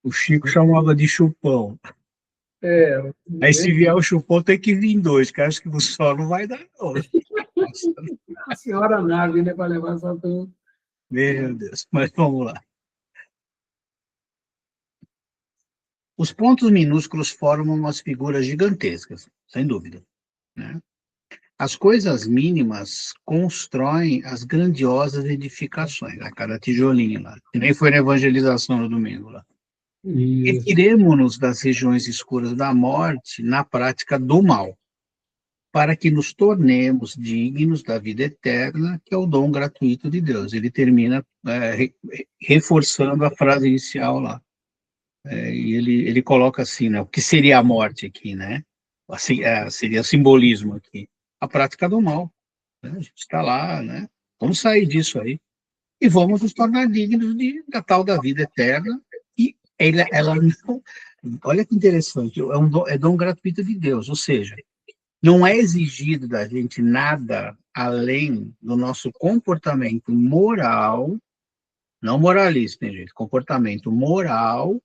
O Chico chamava de chupão. Aí se vier o chupão, tem que vir dois, que acho que o sol não vai dar, não. A senhora nave, né, para levar essa turma. Meu Deus, mas vamos lá. Os pontos minúsculos formam umas figuras gigantescas, sem dúvida, né? As coisas mínimas constroem as grandiosas edificações, a cada tijolinho lá, que nem foi na evangelização no domingo lá. Retiremo-nos das regiões escuras da morte na prática do mal, para que nos tornemos dignos da vida eterna, que é o dom gratuito de Deus. Ele termina reforçando a frase inicial lá. E ele coloca assim, né, o que seria a morte aqui, né? Assim, seria simbolismo aqui. A prática do mal. Né? A gente está lá, né? Vamos sair disso aí. E vamos nos tornar dignos da tal da vida eterna. E ela olha que interessante, é dom gratuito de Deus, ou seja, não é exigido da gente nada além do nosso comportamento moral, não moralista, hein, gente? Comportamento moral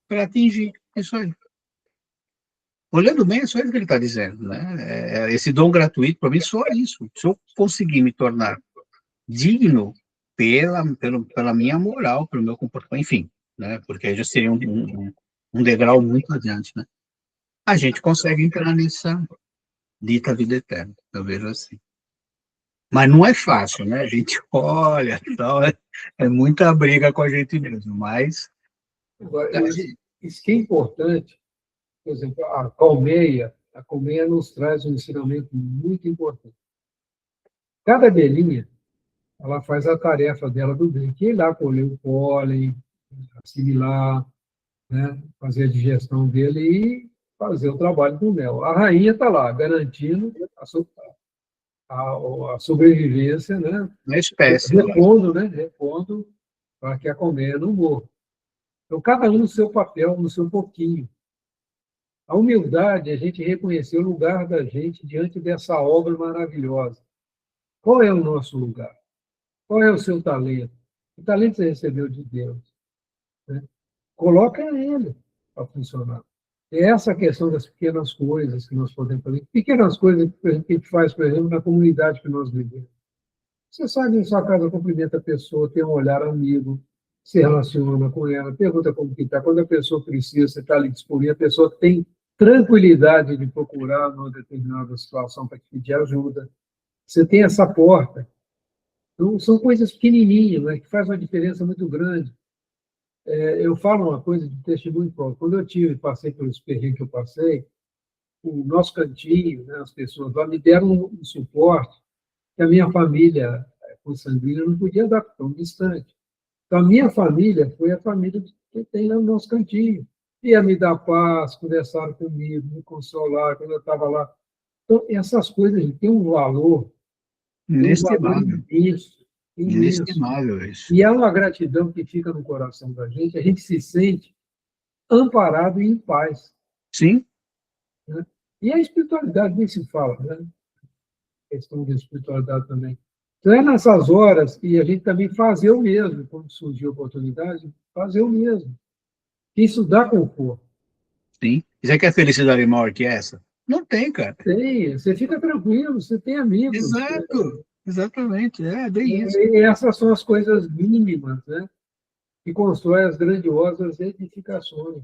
para atingir isso aí. Olhando bem, é só isso que ele está dizendo, né? Esse dom gratuito, para mim, só isso. Se eu conseguir me tornar digno pela minha moral, pelo meu comportamento, enfim, né? Porque aí já seria um degrau muito adiante, né? A gente consegue entrar nessa dita vida eterna, eu vejo assim. Mas não é fácil, né? A gente olha, então, é muita briga com a gente mesmo, mas... Agora, isso que é importante, Por exemplo, a colmeia nos traz um ensinamento muito importante. Cada abelhinha, ela faz a tarefa dela do bem, que é ir lá colher o pólen, assimilar, né, fazer a digestão dele e fazer o trabalho do mel. A rainha está lá, garantindo a sobrevivência, né, Na espécie, claro. repondo para que a colmeia não morra. Então, cada um no seu papel, no seu pouquinho. A humildade é a gente reconhecer o lugar da gente diante dessa obra maravilhosa. Qual é o nosso lugar? Qual é o seu talento? O talento você recebeu de Deus, né? Coloca ele para funcionar. É essa questão das pequenas coisas que nós podemos fazer. Pequenas coisas que a gente faz, por exemplo, na comunidade que nós vivemos. Você sai em sua casa, cumprimenta a pessoa, tem um olhar amigo, se relaciona com ela, pergunta como que está. Quando a pessoa precisa, você está ali disponível, a pessoa tem tranquilidade de procurar numa determinada situação para te pedir ajuda. Você tem essa porta. Então, são coisas pequenininhas, né, que fazem uma diferença muito grande. Eu falo uma coisa de testemunho próprio. Quando passei pelos perrengues que eu passei, o nosso cantinho, né, as pessoas lá me deram um suporte que a minha família consanguínea não podia dar tão distante. Então, a minha família foi a família que tem lá no nosso cantinho. Ia me dar paz, conversaram comigo, me consolaram quando eu estava lá. Então, essas coisas têm um valor Inestimável. imenso, imenso. Inestimável isso. E é uma gratidão que fica no coração da gente, a gente se sente amparado e em paz. Sim. Né? E a espiritualidade nem se fala, né? A questão da espiritualidade também. Então, é nessas horas que a gente também fazer o mesmo, quando surgir a oportunidade, fazer o mesmo. Isso dá conforto. Sim. Você quer felicidade maior que essa? Não tem, cara. Tem, você fica tranquilo, você tem amigos. Exato. Exatamente. É bem isso. E essas são as coisas mínimas, né? Que constroem as grandiosas edificações.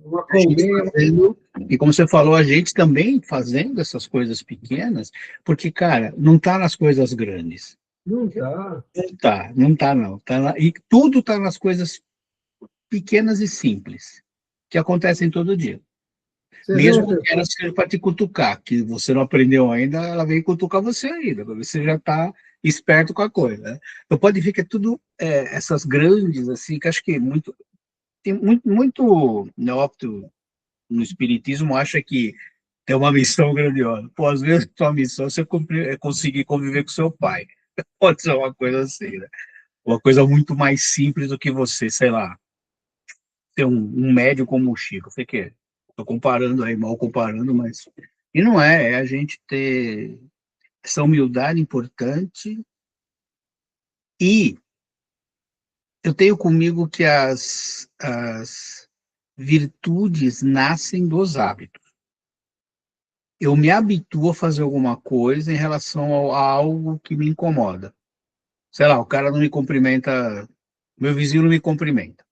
Uma A gente colmeia. fazendo, e como você falou, a gente também fazendo essas coisas pequenas, porque, cara, não está nas coisas grandes. Não dá. Não está não. E tudo está nas coisas pequenas e simples, que acontecem todo dia. Você vê uma Mesmo que pessoa. elas sejam para te cutucar, que você não aprendeu ainda, ela vem cutucar você ainda, para ver se você já está esperto com a coisa, né? Então pode ver que é tudo essas grandes, assim, que acho que tem muito neófito no espiritismo acha que tem uma missão grandiosa. Pô, às vezes tua missão é você conseguir conviver com seu pai. Pode ser uma coisa assim, né? Uma coisa muito mais simples do que você, sei lá, ter um médio como o Chico. Sei que estou comparando aí, mal comparando, mas... E não é a gente ter essa humildade importante e eu tenho comigo que as virtudes nascem dos hábitos. Eu me habituo a fazer alguma coisa em relação a algo que me incomoda. Sei lá, o cara não me cumprimenta, meu vizinho não me cumprimenta.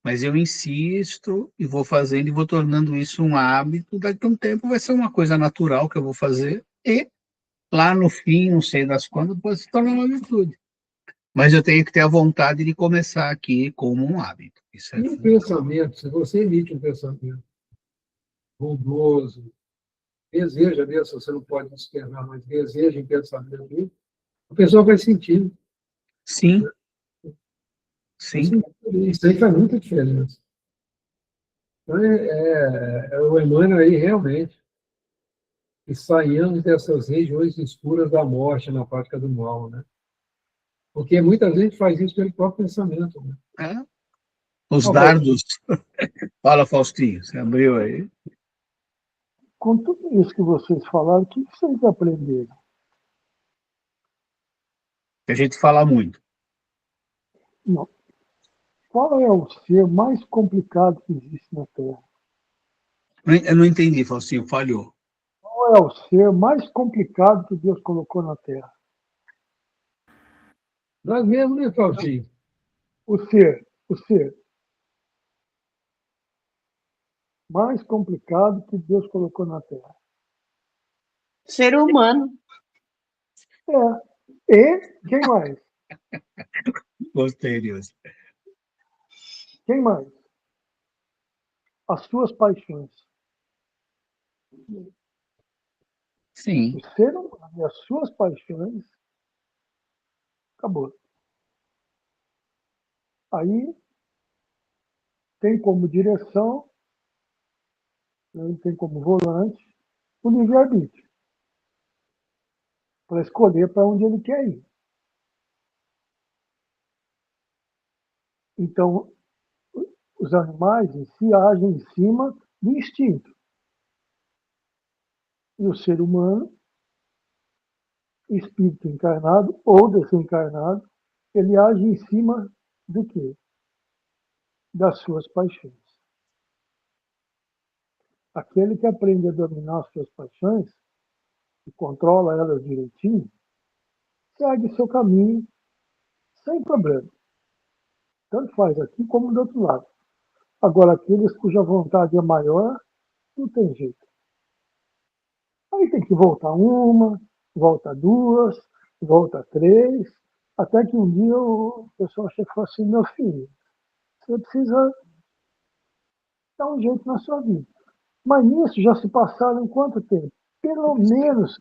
Mas eu insisto e vou fazendo e vou tornando isso um hábito. Daqui a um tempo vai ser uma coisa natural que eu vou fazer e lá no fim, não sei das quantas, pode se tornar uma virtude. Mas eu tenho que ter a vontade de começar aqui como um hábito. Isso é E um pensamento, se você emite um pensamento bondoso, deseja mesmo, você não pode externar, mas deseja em pensamento, a pessoa vai sentir. sim, sim, Isso aí faz muita diferença. Então, o Emmanuel aí, realmente, e saiamos dessas regiões escuras da morte na prática do mal, né? Porque muita gente faz isso pelo próprio pensamento, né? é. Os Ó, dardos. Fala, Faustinho, você abriu aí. Com tudo isso que vocês falaram, o que vocês aprenderam? Que a gente fala muito. Não. Qual é o ser mais complicado que existe na Terra? Eu não entendi, Faustinho, falhou. Qual é o ser mais complicado que Deus colocou na Terra? nós mesmos, né, Faustinho? O ser mais complicado que Deus colocou na Terra. Ser humano. E quem mais? Gostei disso. Quem mais? as suas paixões. Sim. O ser humano e as suas paixões, acabou. Aí tem como direção, tem como volante, o livre-arbítrio, para escolher para onde ele quer ir. Então, os animais em si agem em cima do instinto. E o ser humano, espírito encarnado ou desencarnado, ele age em cima do quê? Das suas paixões. Aquele que aprende a dominar as suas paixões e controla elas direitinho, segue seu caminho sem problema. Tanto faz aqui como do outro lado. Agora, aqueles cuja vontade é maior, não tem jeito. Aí tem que voltar uma, volta duas, volta três, até que um dia o pessoal chegou assim, meu filho, você precisa dar um jeito na sua vida. Mas nisso já se passaram quanto tempo? Pelo menos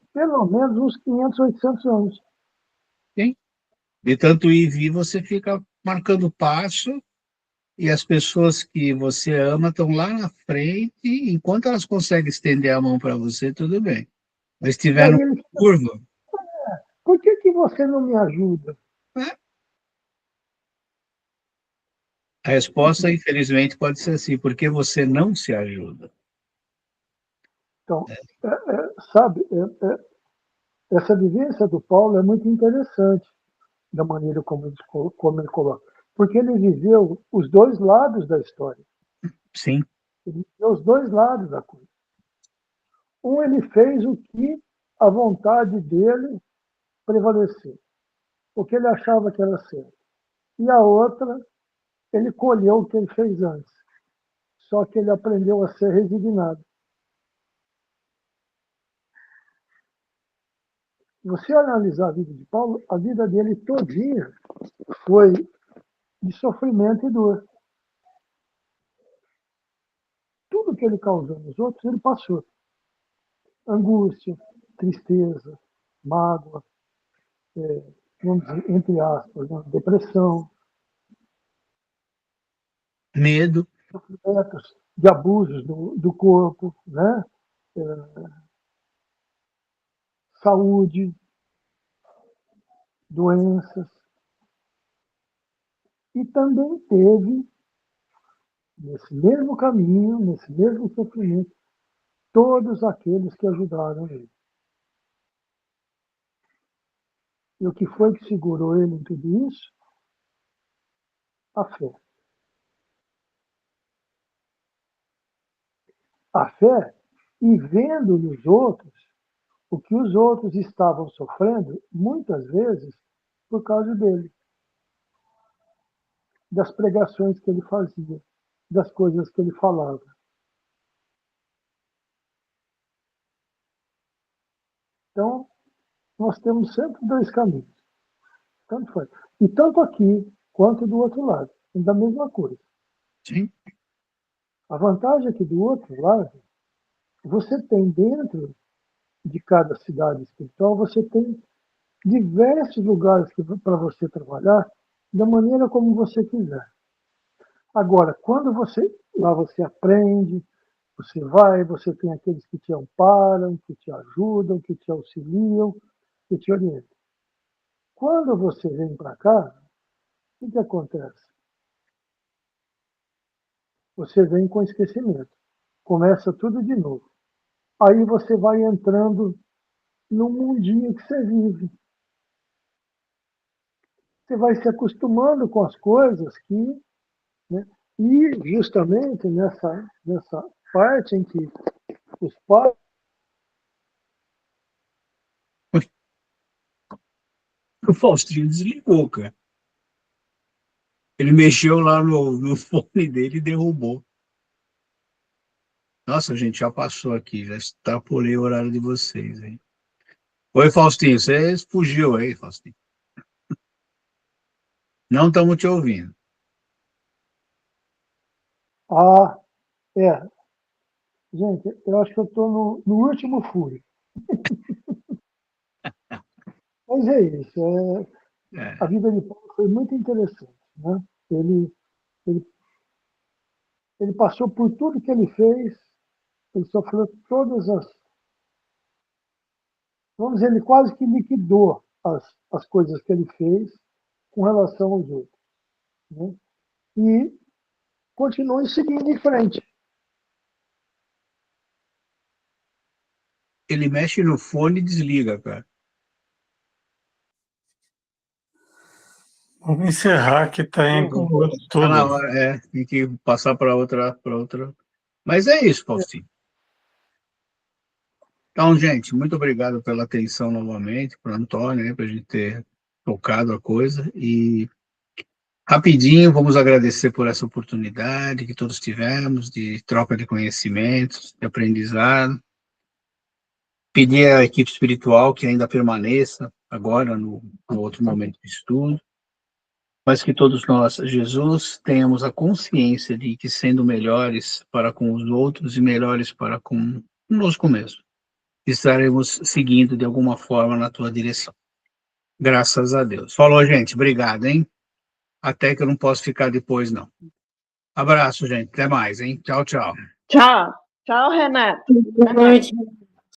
uns 500, 800 anos. Sim. De tanto ir e vir, você fica marcando passo e as pessoas que você ama estão lá na frente, e enquanto elas conseguem estender a mão para você, tudo bem. Mas se E estiver aí no ele fica, curva, por que você não me ajuda? né? A resposta, infelizmente, pode ser assim, porque você não se ajuda. Então, sabe, essa vivência do Paulo é muito interessante, da maneira como ele coloca. Porque ele viveu os dois lados da história. Sim, Ele viveu os dois lados da coisa. Ele fez o que a vontade dele prevaleceu, o que ele achava que era certo. E a outra, ele colheu o que ele fez antes. Só que ele aprendeu a ser resignado. Se você analisar a vida de Paulo, a vida dele todinha foi de sofrimento e dor. Tudo que ele causou nos outros, ele passou. Angústia, tristeza, mágoa, vamos dizer, entre aspas, né, depressão, medo, sofrimentos de abusos do corpo, né? Saúde, doenças. E também teve, nesse mesmo caminho, nesse mesmo sofrimento, todos aqueles que ajudaram ele. E o que foi que segurou ele em tudo isso? A fé. A fé, e vendo nos outros o que os outros estavam sofrendo, muitas vezes por causa dele, das pregações que ele fazia, das coisas que ele falava. Então, nós temos sempre dois caminhos. Tanto faz. E tanto aqui quanto do outro lado, da mesma coisa. sim, A vantagem é que do outro lado, você tem dentro de cada cidade espiritual, você tem diversos lugares para você trabalhar da maneira como você quiser. Agora, quando lá você aprende, você vai, você tem aqueles que te amparam, que te ajudam, que te auxiliam, que te orientam. Quando você vem para cá, o que acontece? Você vem com esquecimento. Começa tudo de novo. Aí você vai entrando no mundinho que você vive. Você vai se acostumando com as coisas que, né? E justamente nessa parte em que os pais o Faustinho desligou, cara. Ele mexeu lá no fone dele e derrubou. Nossa, a gente já passou aqui, já extrapolei o horário de vocês, hein? Oi, Faustinho, você fugiu aí, Faustinho. Não estamos te ouvindo. ah, Gente, eu acho que eu estou no último furo. Mas é isso. A vida de Paulo foi muito interessante, né? Ele, ele passou por tudo que ele fez, ele sofreu todas as... Vamos dizer, ele quase que liquidou as coisas que ele fez com relação aos outros, né? E continua seguindo em frente. Ele mexe no fone e desliga, cara. Vamos encerrar que está indo Tá na tudo. hora, tem que passar para outra. Mas é isso, Faustinho. Então, gente, muito obrigado pela atenção novamente, para o Antônio, né, para a gente ter tocado a coisa. E rapidinho, vamos agradecer por essa oportunidade que todos tivemos de troca de conhecimentos, de aprendizado. Pedir à equipe espiritual que ainda permaneça agora no outro momento de estudo, mas que todos nós, Jesus, tenhamos a consciência de que sendo melhores para com os outros e melhores para conosco mesmo, estaremos seguindo de alguma forma na tua direção. Graças a Deus. Falou, gente. Obrigado, hein? Até que eu não posso ficar depois, não. Abraço, gente. Até mais, hein? Tchau, tchau. Tchau. Tchau, Renato. Boa noite.